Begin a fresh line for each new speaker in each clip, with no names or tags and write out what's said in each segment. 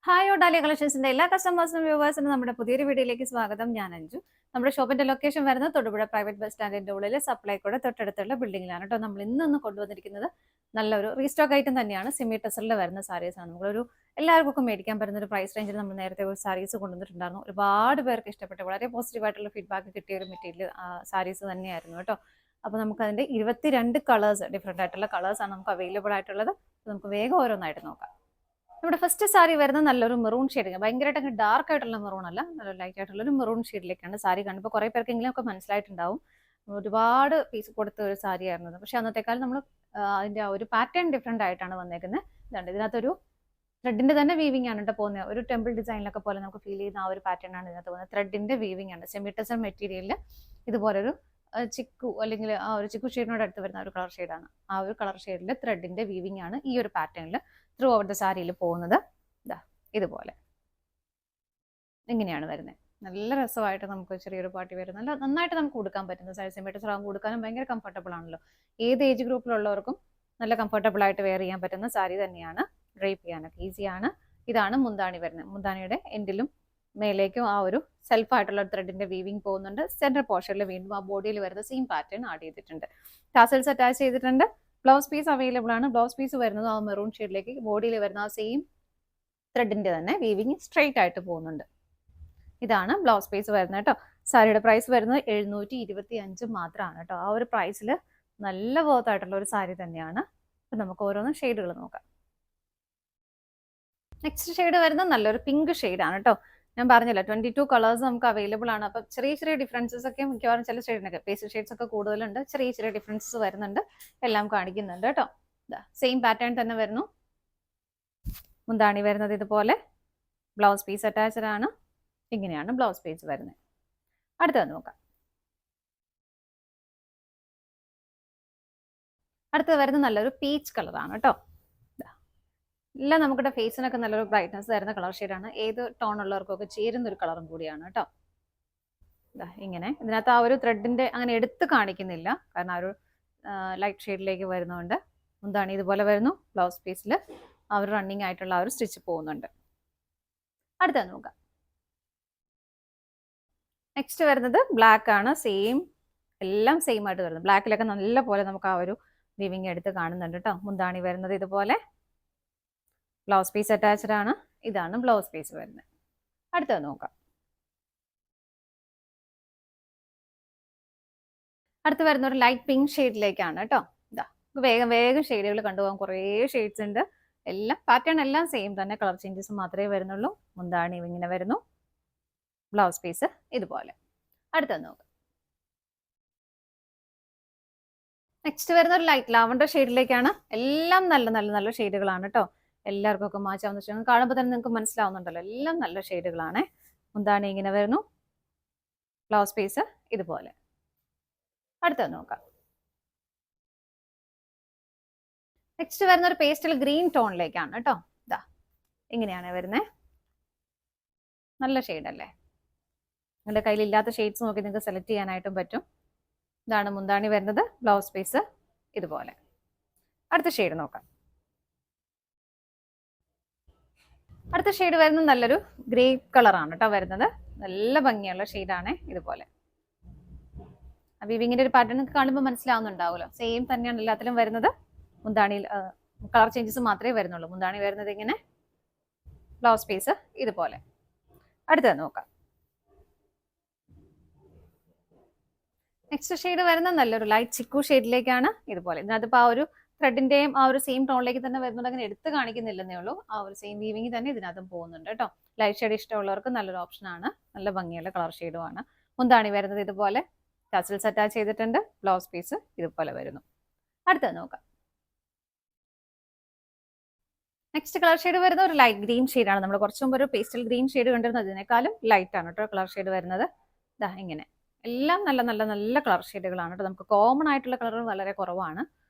Hi ഓഡാലിയ കളക്ഷൻസിന്റെ എല്ലാ കസ്റ്റമേഴ്സിനും വ്യൂവേഴ്സിനും നമ്മുടെ പുതിയൊരു വീഡിയോയിലേക്ക് സ്വാഗതം. ഞാൻ അഞ്ജു. നമ്മുടെ ഷോപ്പിന്റെ ലൊക്കേഷൻ വരുന്നത് തൊടുപുഴ പ്രൈവറ്റ് ബസ് സ്റ്റാൻഡിന്റെ ഉള്ളിൽ സപ്ലൈക്കോടെ തൊട്ടടുത്തുള്ള ബിൽഡിംഗിലാണ് കേട്ടോ. നമ്മൾ ഇന്ന് കൊണ്ടുവന്നിരിക്കുന്നത് നല്ലൊരു റീസ്റ്റോക്ക് ഐറ്റം തന്നെയാണ്. സിമി ടെസറിൽ വരുന്ന സാരീസ് ആണ്. നമ്മളൊരു എല്ലാവർക്കും മേടിക്കാൻ പറ്റുന്ന ഒരു പ്രൈസ് റേഞ്ചിൽ നമ്മൾ നേരത്തെ ഒരു സാരീസ് കൊണ്ടുവന്നിട്ടുണ്ടായിരുന്നു. ഒരുപാട് പേർക്ക് ഇഷ്ടപ്പെട്ട വളരെ പോസിറ്റീവായിട്ടുള്ള ഫീഡ്ബാക്ക് കിട്ടിയ ഒരു മെറ്റീരിയൽ സാരീസ് തന്നെയായിരുന്നു കേട്ടോ. അപ്പോൾ നമുക്ക് അതിന്റെ 22 കളേഴ്സ്, ഡിഫറെന്റ് ആയിട്ടുള്ള കളേഴ്സ് ആണ് നമുക്ക് അവൈലബിൾ ആയിട്ടുള്ളത്. നമുക്ക് വേഗം ഓരോന്നായിട്ട് നോക്കാം. നമ്മുടെ ഫസ്റ്റ് സാരി വരുന്നത് നല്ലൊരു മെറൂൺ ഷെയ്ഡ്, ഭയങ്കരമായിട്ട് ഡാർക്ക് ആയിട്ടുള്ള മെറൂൺ അല്ല, നല്ല ലൈറ്റ് ആയിട്ടുള്ള ഒരു മെറൂൺ ഷെയ്ഡിലേക്കാണ് സാരി കണ്ടപ്പോൾ കുറേ പേർക്കെങ്കിലും ഒക്കെ മനസ്സിലായിട്ടുണ്ടാവും. ഒരുപാട് പീസ് കൊടുത്ത ഒരു സാരി ആയിരുന്നത്. പക്ഷെ അന്നത്തെക്കാലം നമ്മൾ അതിന്റെ ആ ഒരു പാറ്റേൺ ഡിഫറെന്റ് ആയിട്ടാണ് വന്നേക്കുന്നത്. ഇതുണ്ട്, ഇതിനകത്തൊരു ത്രെഡിന്റെ തന്നെ വീവിംഗ് ആണ് കേട്ടോ പോകുന്നത്. ഒരു ടെമ്പിൾ ഡിസൈനിലൊക്കെ പോലെ നമുക്ക് ഫീൽ ചെയ്യുന്ന ആ ഒരു പാറ്റേൺ ആണ് ഇതിനകത്ത് പോകുന്നത്. ത്രെഡിന്റെ വീവിംഗ് ആണ്. സെമി ടെസർ മെറ്റീരിയലിൽ ഇതുപോലൊരു ചിക്കു അല്ലെങ്കിൽ ആ ഒരു ചിക്കു ഷെയ്ഡിനോട് അടുത്ത് വരുന്ന ഒരു കളർ ഷെയ്ഡാണ്. ആ ഒരു കളർ ഷെയ്ഡിൽ ത്രെഡിന്റെ വീവിംഗ് ആണ് ഈ ഒരു പാറ്റേണിൽ ത്രൂ ഔട്ട് ദ സാരിയിൽ പോകുന്നത്. ഇതാ ഇതുപോലെ ഇങ്ങനെയാണ് വരുന്നത്. നല്ല രസമായിട്ട് നമുക്ക് ചെറിയൊരു പാർട്ടി വരും. നല്ല നന്നായിട്ട് നമുക്ക് കൊടുക്കാൻ പറ്റുന്ന സാരി. സിമി ടെസർ ആകുമ്പോൾ കൊടുക്കാനും ഭയങ്കര കംഫർട്ടബിൾ ആണല്ലോ. ഏത് ഏജ് ഗ്രൂപ്പിലുള്ളവർക്കും നല്ല കംഫർട്ടബിൾ ആയിട്ട് വെയർ ചെയ്യാൻ പറ്റുന്ന സാരി തന്നെയാണ്. ഡ്രൈപ്പ് ചെയ്യാനൊക്കെ ഈസിയാണ്. ഇതാണ് മുന്താണി വരുന്നത്. മുന്താണിയുടെ എൻഡിലും മേലേക്കും ആ ഒരു സെൽഫ് ആയിട്ടുള്ള ത്രെഡിന്റെ വീവിംഗ് പോകുന്നുണ്ട്. സെന്റർ പോർഷനിൽ വീണ്ടും ആ ബോഡിയിൽ വരുന്ന സെയിം പാറ്റേൺ ആഡ് ചെയ്തിട്ടുണ്ട്. ടാസൽസ് അറ്റാച്ച് ചെയ്തിട്ടുണ്ട്. ബ്ലൗസ് പീസ് അവൈലബിൾ ആണ്. ബ്ലൗസ് പീസ് വരുന്നത് ആ മെറൂൺ ഷെയ്ഡിലേക്ക് ബോഡിയിൽ വരുന്ന ആ സെയിം ത്രെഡിന്റെ തന്നെ വീവിങ് സ്ട്രെയിറ്റ് ആയിട്ട് പോകുന്നുണ്ട്. ഇതാണ് ബ്ലൗസ് പീസ് വരുന്നത് കേട്ടോ. സാരിയുടെ പ്രൈസ് വരുന്നത് 725 മാത്രമാണ് കേട്ടോ. ആ ഒരു പ്രൈസിൽ നല്ല വർത്ത് ആയിട്ടുള്ള ഒരു സാരി തന്നെയാണ്. അപ്പൊ നമുക്ക് ഓരോന്നും ഷെയ്ഡുകൾ നോക്കാം. നെക്സ്റ്റ് ഷെയ്ഡ് വരുന്നത് നല്ലൊരു പിങ്ക് ഷെയ്ഡാണ് കേട്ടോ. ഞാൻ പറഞ്ഞില്ല 22 കളേഴ്സ് നമുക്ക് അവൈലബിൾ ആണ്. അപ്പം ചെറിയ ചെറിയ ഡിഫറൻസസ് ഒക്കെ മിക്കവാറും ചില ഷെയ്ഡിനൊക്കെ പേസ്റ്റൽ ഷെയ്ഡ്സ് ഒക്കെ കൂടുതലുണ്ട്. ചെറിയ ചെറിയ ഡിഫറൻസസ് വരുന്നുണ്ട്. എല്ലാം കാണിക്കുന്നുണ്ട് കേട്ടോ. സെയിം പാറ്റേൺ തന്നെ വരുന്നു. മുന്താണി വരുന്നത് ഇതുപോലെ. ബ്ലൗസ് പീസ് അറ്റാച്ച്ഡ് ആണ്. ഇങ്ങനെയാണ് ബ്ലൗസ് പീസ് വരുന്നത്. അടുത്തത് നോക്കാം. അടുത്തത് വരുന്നത് നല്ലൊരു പീച്ച് കളറാണ് കേട്ടോ. എല്ലാം നമ്മുടെ ഫേസിനൊക്കെ നല്ലൊരു ബ്രൈറ്റ്നസ് തരുന്ന കളർ ഷെയ്ഡാണ്. ഏത് ടോൺ ഉള്ളവർക്കൊക്കെ ചേരുന്ന ഒരു കളറും കൂടിയാണ് കേട്ടോ. ഇങ്ങനെ ഇതിനകത്ത് ആ ഒരു ത്രെഡിന്റെ അങ്ങനെ എടുത്ത് കാണിക്കുന്നില്ല, കാരണം ആ ഒരു ലൈറ്റ് ഷെയ്ഡിലേക്ക് വരുന്നതുകൊണ്ട്. മുന്താണി ഇതുപോലെ വരുന്നു. ബ്ലൗസ് പീസിൽ ആ ഒരു റണ്ണിങ് ആയിട്ടുള്ള ആ ഒരു സ്റ്റിച്ച് പോകുന്നുണ്ട്. അടുത്തത് നോക്കാം. നെക്സ്റ്റ് വരുന്നത് ബ്ലാക്ക് ആണ്. സെയിം, എല്ലാം സെയിം ആയിട്ട് വരുന്നത്. ബ്ലാക്കിലൊക്കെ നല്ല പോലെ നമുക്ക് ആ ഒരു വീവിങ് എടുത്ത് കാണുന്നുണ്ട് കേട്ടോ. മുന്താണി വരുന്നത് ഇതുപോലെ. ബ്ലൗസ് പീസ് അറ്റാച്ച്ഡ് ആണ്. ഇതാണ് ബ്ലൗസ് പീസ് വരുന്നത്. അടുത്തത് നോക്കാം. അടുത്ത് വരുന്ന ഒരു ലൈറ്റ് പിങ്ക് ഷെയ്ഡിലേക്കാണ് കേട്ടോ. ഇതാ വേഗം വേഗം ഷെയ്ഡുകൾ കണ്ടുപോകാം. കുറേ ഷെയ്ഡ്സ് ഉണ്ട്. എല്ലാം പാറ്റേൺ എല്ലാം സെയിം തന്നെ, കളർ ചേഞ്ചസ് മാത്രമേ വരുന്നുള്ളൂ. മുന്താണി ഇങ്ങനെ വരുന്നു. ബ്ലൗസ് പീസ് ഇതുപോലെ. അടുത്തത് നോക്കാം. നെക്സ്റ്റ് വരുന്ന ഒരു ലൈറ്റ് ലാവണ്ടർ ഷെയ്ഡിലേക്കാണ്. എല്ലാം നല്ല നല്ല നല്ല ഷെയ്ഡുകളാണ് കേട്ടോ. എല്ലാവർക്കും ഒക്കെ മാച്ച് ആവുന്ന ഷെയ്ഡ് കാണുമ്പോൾ തന്നെ നിങ്ങൾക്ക് മനസ്സിലാവുന്നുണ്ടല്ലോ. എല്ലാം നല്ല ഷെയ്ഡുകളാണ്. മുന്താണി ഇങ്ങനെ വരുന്നു. ബ്ലൗസ് പീസ് ഇതുപോലെ. അടുത്തത് നോക്കാം. നെക്സ്റ്റ് വരുന്ന ഒരു പേസ്റ്റൽ ഗ്രീൻ ടോണിലേക്കാണ് കേട്ടോ. ഇതാ ഇങ്ങനെയാണ് വരുന്നത്. നല്ല ഷെയ്ഡ് അല്ലേ. നിങ്ങളുടെ കയ്യിൽ ഇല്ലാത്ത ഷെയ്ഡ്സ് നോക്കി നിങ്ങൾക്ക് സെലക്ട് ചെയ്യാനായിട്ടും പറ്റും. ഇതാണ് മുന്താണി വരുന്നത്. ബ്ലൗസ് പീസ് ഇതുപോലെ. അടുത്ത ഷെയ്ഡ് നോക്കാം. അടുത്ത ഷെയ്ഡ് വരുന്നത് നല്ലൊരു ഗ്രേ കളറാണ് കേട്ടോ വരുന്നത്. നല്ല ഭംഗിയുള്ള ഷെയ്ഡാണ് ഇതുപോലെ. വീവിങ്ങിന്റെ ഒരു പാറ്റേൺ നിങ്ങൾക്ക് കാണുമ്പോൾ മനസ്സിലാവുന്നുണ്ടാവുമല്ലോ. സെയിം തന്നെയാണ് എല്ലാത്തിലും വരുന്നത്. മുന്താണിയിൽ കളർ ചേഞ്ചസ് മാത്രമേ വരുന്നുള്ളൂ. മുന്താണി വരുന്നത് ഇങ്ങനെ. ബ്ലൗസ് പീസ് ഇതുപോലെ. അടുത്തത് നോക്കാം. നെക്സ്റ്റ് ഷെയ്ഡ് വരുന്നത് നല്ലൊരു ലൈറ്റ് ചിക്കു ഷെയ്ഡിലേക്കാണ് ഇതുപോലെ. ഇതിനകത്ത് ആ ഒരു ത്രെഡിന്റെയും ആ ഒരു സെയിം ടോണിലേക്ക് തന്നെ വരുന്നുണ്ട്. അങ്ങനെ എടുത്ത് കാണിക്കുന്നില്ലെന്നേ ഉള്ളൂ. ആ ഒരു സെയിം വീവിങ് തന്നെ ഇതിനകത്തും പോകുന്നുണ്ട് കേട്ടോ. ലൈറ്റ് ഷെയ്ഡ് ഇഷ്ടമുള്ളവർക്ക് നല്ലൊരു ഓപ്ഷനാണ്. നല്ല ഭംഗിയുള്ള കളർ ഷെയ്ഡുമാണ്. മുന്താണി വരുന്നത് ഇതുപോലെ. ടസൽസ് അറ്റാച്ച് ചെയ്തിട്ടുണ്ട്. ബ്ലൗസ് പീസ് ഇതുപോലെ വരുന്നു. അടുത്തത് നോക്കാം. നെക്സ്റ്റ് കളർ ഷെയ്ഡ് വരുന്നത് ഒരു ലൈറ്റ് ഗ്രീൻ ഷെയ്ഡാണ്. നമ്മൾ കുറച്ച് മുമ്പ് ഒരു പേസ്റ്റൽ ഗ്രീൻ ഷെയ്ഡ് കണ്ടിരുന്നതിനേക്കാളും ലൈറ്റ് ആണ് കേട്ടോ കളർ ഷെയ്ഡ് വരുന്നത്. ഇതാ ഇങ്ങനെ. എല്ലാം നല്ല നല്ല നല്ല കളർ ഷെയ്ഡുകളാണ് കേട്ടോ. നമുക്ക് കോമൺ ആയിട്ടുള്ള കളർ വളരെ കുറവാണ്.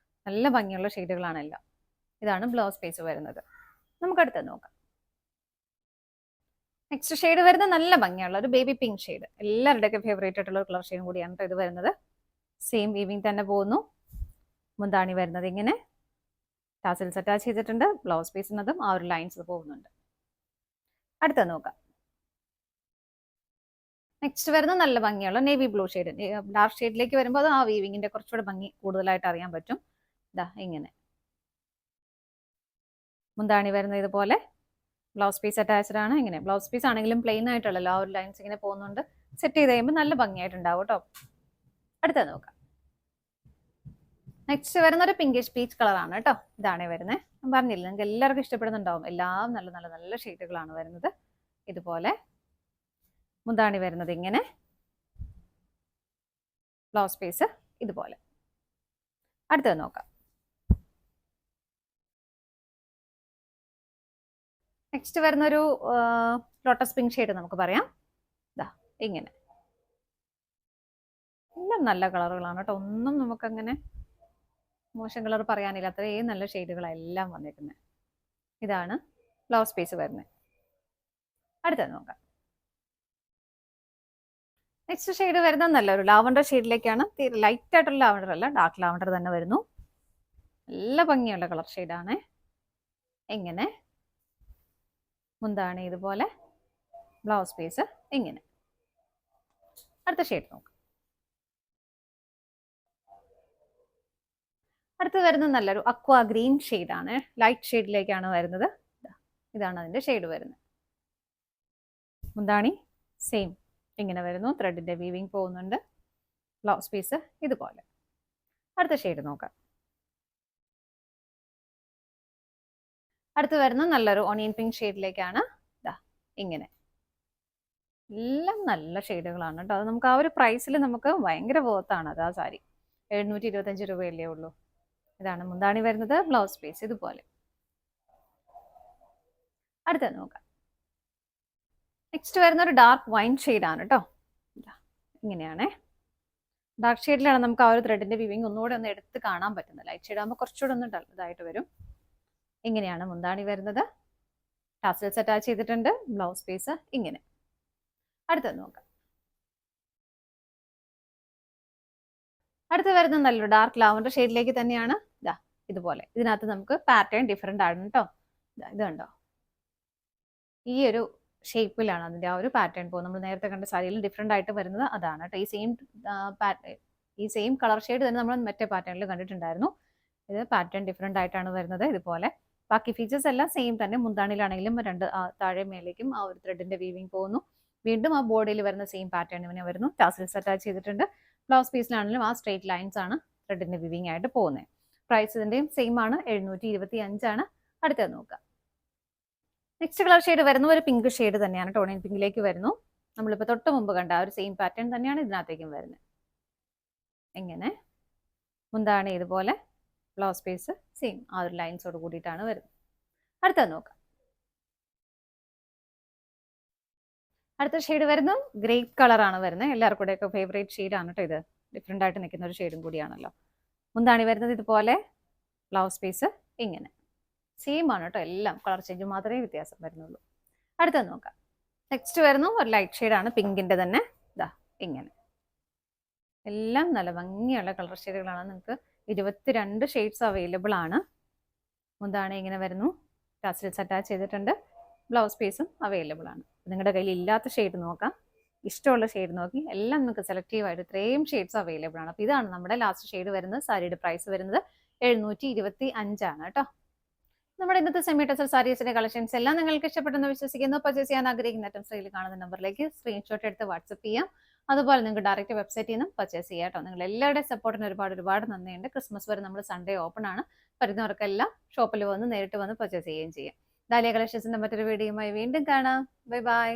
നല്ല ഭംഗിയുള്ള ഷെയ്ഡുകളാണ് എല്ലാം. ഇതാണ് ബ്ലൗസ് പീസ് വരുന്നത്. നമുക്ക് അടുത്തത് നോക്കാം. നെക്സ്റ്റ് ഷെയ്ഡ് വരുന്നത് നല്ല ഭംഗിയുള്ള ഒരു ബേബി പിങ്ക് ഷെയ്ഡ്. എല്ലാവരുടെയൊക്കെ ഫേവറേറ്റ് ആയിട്ടുള്ള ഒരു കളർ ഷെയ്ഡും കൂടിയാണ് കേട്ടോ ഇത് വരുന്നത്. സെയിം വീവിങ് തന്നെ പോകുന്നു. മുന്താണി വരുന്നത് ഇങ്ങനെ. ടാസൽസ് അറ്റാച്ച് ചെയ്തിട്ടുണ്ട്. ബ്ലൗസ് പീസിനതും ആ ഒരു ലൈൻസ് പോകുന്നുണ്ട്. അടുത്ത നോക്കാം. നെക്സ്റ്റ് വരുന്ന നല്ല ഭംഗിയുള്ള നേവി ബ്ലൂ ഷെയ്ഡ്. ഡാർക്ക് ഷെയ്ഡിലേക്ക് വരുമ്പോൾ അത് ആ വീവിങ്ങിന്റെ കുറച്ചുകൂടെ ഭംഗി കൂടുതലായിട്ട് അറിയാൻ പറ്റും. ഇതാ ഇങ്ങനെ മുന്താണി വരുന്നത് ഇതുപോലെ. ബ്ലൗസ് പീസ് അറ്റാച്ച്ഡ് ആണ്. ഇങ്ങനെ ബ്ലൗസ് പീസ് ആണെങ്കിലും പ്ലെയിൻ ആയിട്ടുള്ളല്ലോ, ആ ഒരു ലൈൻസ് ഇങ്ങനെ പോകുന്നുണ്ട്. സെറ്റ് ചെയ്ത് കഴിയുമ്പോൾ നല്ല ഭംഗിയായിട്ടുണ്ടാവും കേട്ടോ. അടുത്ത നോക്കാം. നെക്സ്റ്റ് വരുന്ന ഒരു പിങ്കിഷ് പീച്ച് കളറാണ് കേട്ടോ. ഇതാണ് വരുന്നത്. ഞാൻ പറഞ്ഞില്ല, നിങ്ങൾക്ക് എല്ലാവർക്കും ഇഷ്ടപ്പെടുന്നുണ്ടാവും. എല്ലാം നല്ല നല്ല നല്ല ഷെയ്ഡുകളാണ് വരുന്നത്. ഇതുപോലെ മുന്താണി വരുന്നത് ഇങ്ങനെ, ബ്ലൗസ് പീസ് ഇതുപോലെ. അടുത്തത് നോക്കാം. നെക്സ്റ്റ് വരുന്നൊരു ലോട്ടസ് പിങ്ക് ഷെയ്ഡ് നമുക്ക് പറയാം. ഇതാ ഇങ്ങനെ. എല്ലാം നല്ല കളറുകളാണ് കേട്ടോ. ഒന്നും നമുക്കങ്ങനെ മോശം കളർ പറയാനില്ല. അത്രയും നല്ല ഷെയ്ഡുകളെല്ലാം വന്നിരിക്കുന്നത്. ഇതാണ് ബ്ലൗസ് പീസ് വരുന്നത്. അടുത്തത് നോക്കാം. നെക്സ്റ്റ് ഷെയ്ഡ് വരുന്നത് നല്ലൊരു ലാവണ്ടർ ഷെയ്ഡിലേക്കാണ്. തീരെ ലൈറ്റ് ആയിട്ടുള്ള ലാവണ്ടർ അല്ല, ഡാർക്ക് ലാവണ്ടർ തന്നെ വരുന്നു. നല്ല ഭംഗിയുള്ള കളർ ഷെയ്ഡാണ്. എങ്ങനെ മുന്താണി ഇതുപോലെ, ബ്ലൗസ് പീസ് ഇങ്ങനെ. അടുത്ത ഷെയ്ഡ് നോക്കാം. അടുത്ത് വരുന്നത് നല്ലൊരു അക്വാ ഗ്രീൻ ഷെയ്ഡാണ്. ലൈറ്റ് ഷെയ്ഡിലേക്കാണ് വരുന്നത്. ഇതാണ് അതിന്റെ ഷെയ്ഡ് വരുന്നത്. മുന്താണി സെയിം ഇങ്ങനെ വരുന്നു. ത്രെഡിന്റെ വീവിങ് പോകുന്നുണ്ട്. ബ്ലൗസ് പീസ് ഇതുപോലെ. അടുത്ത ഷെയ്ഡ് നോക്കാം. അടുത്ത് വരുന്നത് നല്ലൊരു ഓണിയൻ പിങ്ക് ഷെയ്ഡിലേക്കാണ്. ഇതാ ഇങ്ങനെ. എല്ലാം നല്ല ഷെയ്ഡുകളാണ് കേട്ടോ. അത് നമുക്ക് ആ ഒരു പ്രൈസിൽ നമുക്ക് ഭയങ്കര വർത്താണ് അത്. ആ സാരി 725 രൂപയല്ലേ ഉള്ളൂ. ഇതാണ് മുന്താണി വരുന്നത്. ബ്ലൗസ് പീസ് ഇതുപോലെ. അടുത്തത് നോക്കാം. നെക്സ്റ്റ് വരുന്ന ഒരു ഡാർക്ക് വൈൻ ഷെയ്ഡാണ് കേട്ടോ. ഇങ്ങനെയാണേ. ഡാർക്ക് ഷെയ്ഡിലാണ് നമുക്ക് ആ ഒരു ത്രെഡിന്റെ വിവിങ് ഒന്നുകൂടെ ഒന്ന് എടുത്ത് കാണാൻ പറ്റുന്നത്. ലൈറ്റ് ഷെയ്ഡ് ആകുമ്പോൾ കുറച്ചുകൂടെ ഒന്ന് ഇതായിട്ട് വരും. ഇങ്ങനെയാണ് മുന്താണി വരുന്നത്. ടാസൽസ് അറ്റാച്ച് ചെയ്തിട്ടുണ്ട്. ബ്ലൗസ് പീസ് ഇങ്ങനെ. അടുത്തത് നോക്കാം. അടുത്ത് വരുന്ന നല്ലൊരു ഡാർക്ക് ലാവണ്ടർ ഷെയ്ഡിലേക്ക് തന്നെയാണ്. ഇതാ ഇതുപോലെ. ഇതിനകത്ത് നമുക്ക് പാറ്റേൺ ഡിഫറെന്റ് ആണ് കേട്ടോ. ഇത് കണ്ടോ, ഈ ഒരു ഷേപ്പിലാണ് അതിന്റെ ആ ഒരു പാറ്റേൺ പോകും. നമ്മൾ നേരത്തെ കണ്ട സാരിയിൽ ഡിഫറെന്റ് ആയിട്ട് വരുന്നത് അതാണ് കേട്ടോ. ഈ സെയിം കളർ ഷെയ്ഡ് തന്നെ നമ്മൾ മറ്റേ പാറ്റേണിൽ കണ്ടിട്ടുണ്ടായിരുന്നു. ഇത് പാറ്റേൺ ഡിഫറെന്റ് ആയിട്ടാണ് വരുന്നത്. ഇതുപോലെ ബാക്കി ഫീച്ചേഴ്സ് എല്ലാം സെയിം തന്നെ. മുന്താണിയിലാണെങ്കിലും രണ്ട് താഴെ മേലേക്കും ആ ഒരു ത്രെഡിന്റെ വീവിങ് പോകുന്നു. വീണ്ടും ആ ബോർഡിൽ വരുന്ന സെയിം പാറ്റേൺ ഇങ്ങനെ വരുന്നു. ടാസൽസ് അറ്റാച്ച് ചെയ്തിട്ടുണ്ട്. ബ്ലൗസ് പീസിലാണെങ്കിലും ആ സ്ട്രെയിറ്റ് ലൈൻസ് ആണ് ത്രെഡിന്റെ വീവിങ് ആയിട്ട് പോകുന്നത്. പ്രൈസ് ഇതിന്റെയും സെയിം ആണ്. 725 ആണ്. അടുത്തത് നോക്കാം. നെക്സ്റ്റ് കളർ ഷെയ്ഡ് വരുന്ന ഒരു പിങ്ക് ഷെയ്ഡ് തന്നെയാണ്. ടോണിയൻ പിങ്കിലേക്ക് വരുന്നു. നമ്മളിപ്പോൾ തൊട്ട് മുമ്പ് കണ്ട ആ ഒരു സെയിം പാറ്റേൺ തന്നെയാണ് ഇതിനകത്തേക്കും വരുന്നത്. എങ്ങനെ മുന്താണി ഇതുപോലെ, ബ്ലൗസ് പീസ് സെയിം ആ ഒരു ലൈൻസോട് കൂടിയിട്ടാണ് വരുന്നത്. അടുത്തത് നോക്കാം. അടുത്ത ഷെയ്ഡ് വരുന്നു ഗ്രേപ്പ് കളറാണ് വരുന്നത്. എല്ലാവർക്കും കൂടെയൊക്കെ ഫേവറേറ്റ് ഷെയ്ഡാണ് കേട്ടോ. ഇത് ഡിഫറെൻ്റ് ആയിട്ട് നിൽക്കുന്ന ഒരു ഷെയ്ഡും കൂടിയാണല്ലോ. മുന്താണി വരുന്നത് ഇതുപോലെ, ബ്ലൗസ് പീസ് ഇങ്ങനെ. സെയിം ആണ് കേട്ടോ. എല്ലാം കളർ ചേഞ്ച് മാത്രമേ വ്യത്യാസം വരുന്നുള്ളൂ. അടുത്തത് നോക്കാം. നെക്സ്റ്റ് വരുന്നു ഒരു ലൈറ്റ് ഷെയ്ഡാണ്. പിങ്കിന്റെ തന്നെ. ഇതാ ഇങ്ങനെ. എല്ലാം നല്ല ഭംഗിയുള്ള കളർ ഷെയ്ഡുകളാണ്. നിങ്ങൾക്ക് 22 ഷെയ്ഡ്സ് അവൈലബിൾ ആണ്. മുന്താണി ഇങ്ങനെ വരുന്നു. ടാസൽസ് അറ്റാച്ച് ചെയ്തിട്ടുണ്ട്. ബ്ലൗസ് പീസും അവൈലബിൾ ആണ്. നിങ്ങളുടെ കയ്യിൽ ഇല്ലാത്ത ഷെയ്ഡ് നോക്കാം. ഇഷ്ടമുള്ള ഷെയ്ഡ് നോക്കി എല്ലാം നിങ്ങൾക്ക് സെലക്റ്റീവ് ആയിട്ട് ഇത്രയും ഷെയ്ഡ്സ് അവൈലബിൾ ആണ്. അപ്പോൾ ഇതാണ് നമ്മുടെ ലാസ്റ്റ് ഷെയ്ഡ് വരുന്നത്. സാരിയുടെ പ്രൈസ് വരുന്നത് 725 ആണ് കേട്ടോ. നമ്മുടെ ഇന്നത്തെ സെമി ടെസർ സാരീസിന്റെ കളക്ഷൻസ് എല്ലാം നിങ്ങൾക്ക് ഇഷ്ടപ്പെട്ടെന്ന് വിശ്വസിക്കുന്നു. പർച്ചേസ് ചെയ്യാൻ ആഗ്രഹിക്കുന്ന ഐറ്റംസ് കയ്യിൽ കാണുന്ന നമ്പറിലേക്ക് സ്ക്രീൻഷോട്ട് എടുത്ത് വാട്സപ്പ് ചെയ്യാം. അതുപോലെ നിങ്ങൾക്ക് ഡയറക്റ്റ് വെബ്സൈറ്റിൽ നിന്നും പർച്ചേസ് ചെയ്യാം കേട്ടോ. നിങ്ങൾ എല്ലാവരുടെയും സപ്പോർട്ടിന് ഒരുപാട് നന്ദിയുണ്ട്. ക്രിസ്മസ് വരെ നമ്മൾ സൺഡേ ഓപ്പൺ ആണ്. വരുന്നവർക്കെല്ലാം ഷോപ്പിൽ വന്ന് നേരിട്ട് വന്ന് പർച്ചേസ് ചെയ്യുകയും ചെയ്യാം. ഡാലിയ കളക്ഷൻസിന്റെ മറ്റൊരു വീഡിയോയുമായി വീണ്ടും കാണാം. Bye bye.